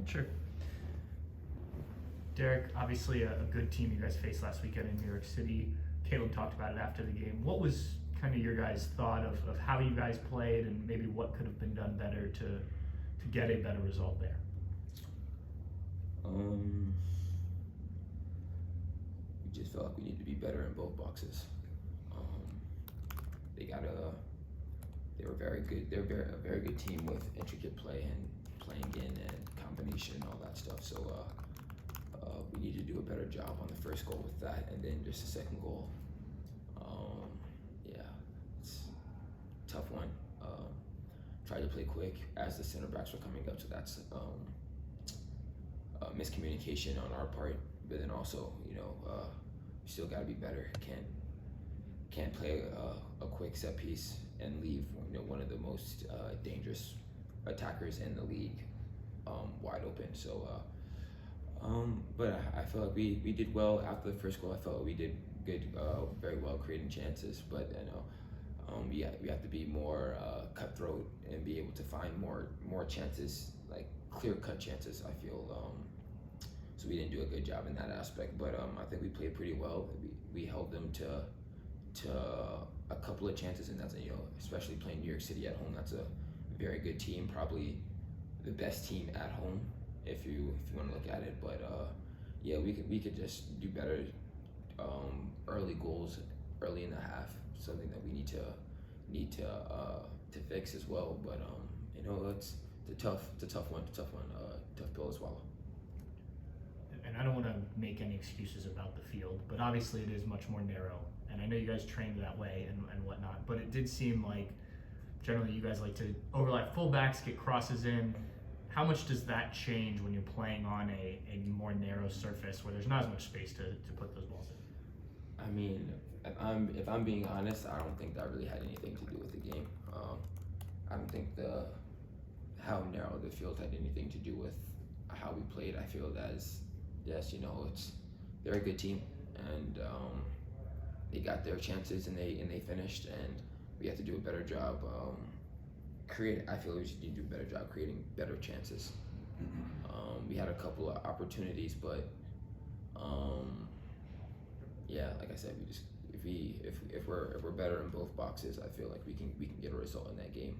Sure. Derrick, obviously a good team you guys faced last weekend in New York City. Caleb talked about it after the game. What was kind of your guys' thought of how you guys played and maybe what could have been done better to get a better result there? We just felt like we need to be better in both boxes. They were very good. They're a very good team with intricate play and playing in and combination and all that stuff. So we need to do a better job on the first goal with that, and then just the second goal. Yeah, it's a tough one. Tried to play quick as the center backs were coming up, so that's miscommunication on our part. But then also, we still got to be better. Can't play a quick set piece and leave one of the most dangerous attackers in the league wide open. So, but I feel like we did well after the first goal. I felt like we did good, very well creating chances. But we have to be more cutthroat and be able to find more chances, like clear-cut chances. I feel so we didn't do a good job in that aspect. But I think we played pretty well. We held them to a couple of chances, and that's especially playing New York City at home. That's a very good team, probably the best team at home if you want to look at it. But yeah, we could just do better. Early goals early in the half, something that we need to fix as well. But it's a tough one, tough pill to swallow. And I don't want to make any excuses about the field, but obviously it is much more narrow. And I know you guys trained that way and whatnot, but it did seem like generally you guys like to overlap fullbacks, get crosses in. How much does that change when you're playing on a more narrow surface where there's not as much space to put those balls in? I mean, if I'm being honest, I don't think that really had anything to do with the game. I don't think how narrow the field had anything to do with how we played. I feel that they're a good team, and they got their chances and they finished, and we have to do a better job. I feel we should do a better job creating better chances. We had a couple of opportunities, but yeah, like I said, if we're better in both boxes, I feel like we can get a result in that game.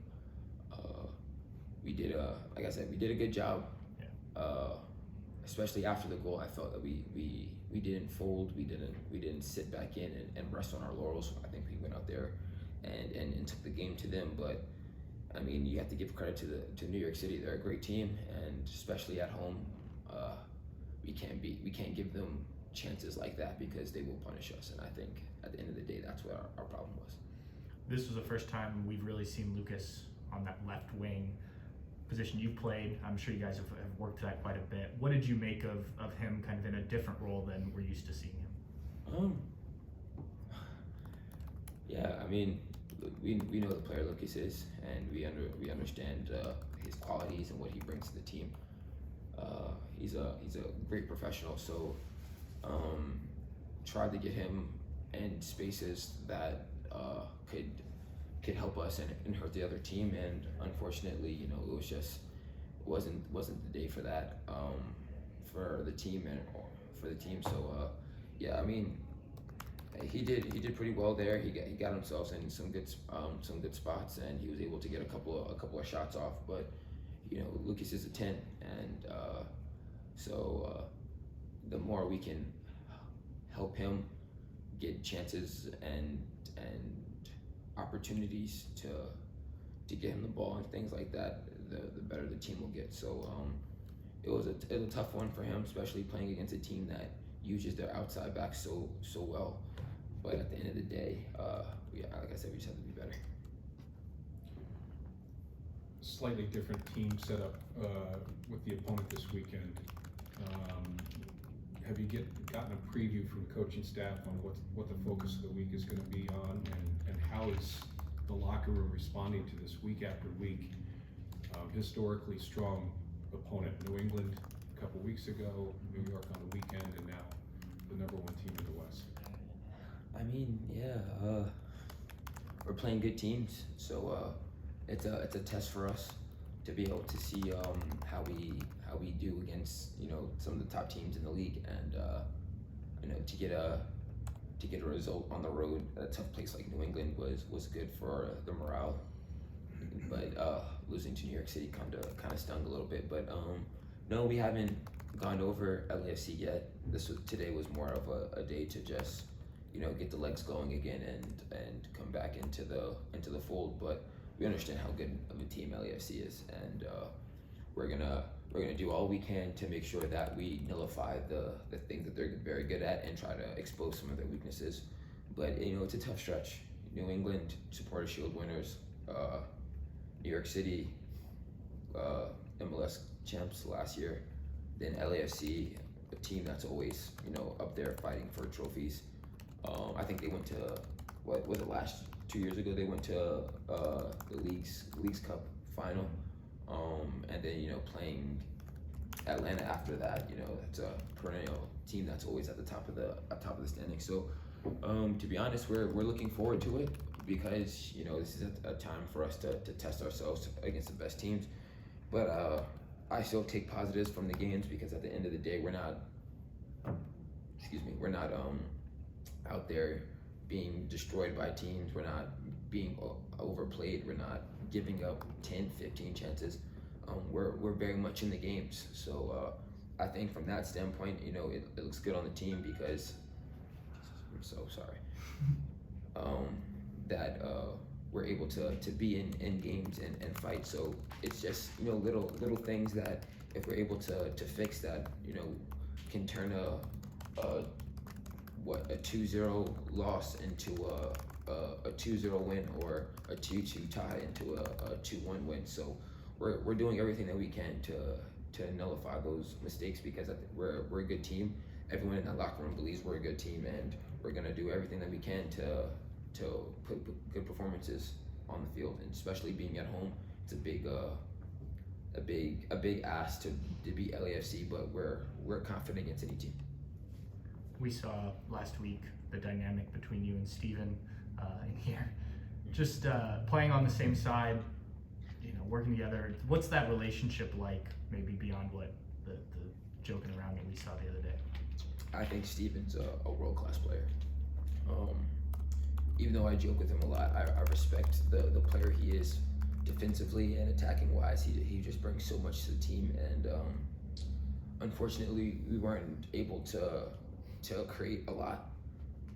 We did like I said, we did a good job. Yeah. Especially after the goal, I felt that we didn't fold, we didn't sit back in and rest on our laurels. I think we went out there and took the game to them. But I mean, you have to give credit to New York City. They're a great team, and especially at home, we can't give them chances like that because they will punish us. And I think at the end of the day, that's what our problem was. This was the first time we've really seen Lucas on that left wing position you played. I'm sure you guys have worked that quite a bit. What did you make of him kind of in a different role than we're used to seeing him? Yeah, I mean, we know the player Lucas is, and we understand his qualities and what he brings to the team. He's a great professional, so tried to get him in spaces that could help us and hurt the other team, and unfortunately, it wasn't the day for that for the team and for the team. So yeah, I mean, he did pretty well there. He got himself in some good spots, and he was able to get a couple of shots off. But Lucas is a 10, and so the more we can help him get chances and opportunities to get him the ball and things like that, the better the team will get. So it was a tough one for him, especially playing against a team that uses their outside back so well. But at the end of the day, like I said, we just have to be better. Slightly different team setup with the opponent this weekend. Have you gotten a preview from the coaching staff on what the focus of the week is going to be on, and how is the locker room responding to this week after week? Historically strong opponent, New England a couple weeks ago, New York on the weekend, and now the #1 team in the West. I mean, yeah, we're playing good teams, so it's a test for us to be able to see how how we do against some of the top teams in the league, and to get a result on the road at a tough place like New England was good for the morale. But losing to New York City kind of stung a little bit. But no, we haven't gone over LAFC yet. Today was more of a day to just get the legs going again and come back into the fold. But we understand how good of a team LAFC is, and we're gonna do all we can to make sure that we nullify the things that they're very good at and try to expose some of their weaknesses. But it's a tough stretch. New England Supporter Shield winners, New York City MLS champs last year, then LAFC, a team that's always up there fighting for trophies. I think they went to, what was it, last 2 years ago, they went to the Leagues Cup final, and then playing Atlanta after that. That's a perennial team that's always at the top of the standing. So to be honest, we're looking forward to it, because this is a time for us to test ourselves against the best teams. But I still take positives from the games, because at the end of the day, we're not out there being destroyed by teams. We're not being overplayed. We're not giving up 10, 15 chances. We're very much in the games. So I think from that standpoint, it looks good on the team, because I'm so sorry that we're able to be in games and fight. So it's just little things that if we're able to fix, that can turn a 2-0 loss into a 2-0 win, or a 2-2 tie into a 2-1 win. So we're doing everything that we can to nullify those mistakes, because we're a good team. Everyone in that locker room believes we're a good team, and we're gonna do everything that we can to put good performances on the field, and especially being at home. It's a big ask to beat LAFC, but we're confident against any team. We saw last week the dynamic between you and Steven in here, just playing on the same side, working together. What's that relationship like, maybe beyond what the joking around that we saw the other day? I think Steven's a world-class player. Even though I joke with him a lot, I respect the player he is defensively and attacking wise. He just brings so much to the team, and unfortunately we weren't able to create a lot.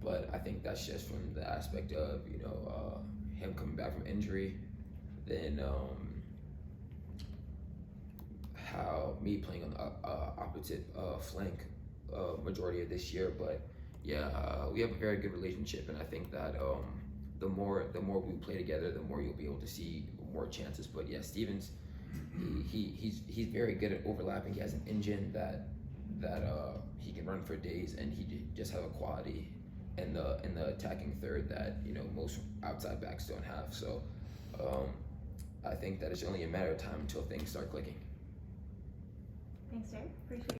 But I think that's just from the aspect of him coming back from injury, then how me playing on the opposite flank majority of this year. But yeah, we have a very good relationship, and I think that the more we play together, the more you'll be able to see more chances. But yeah, Stevens, he's very good at overlapping. He has an engine that he can run for days, and he just has a quality in the attacking third that most outside backs don't have. So I think that it's only a matter of time until things start clicking. Thanks, Derrick. Appreciate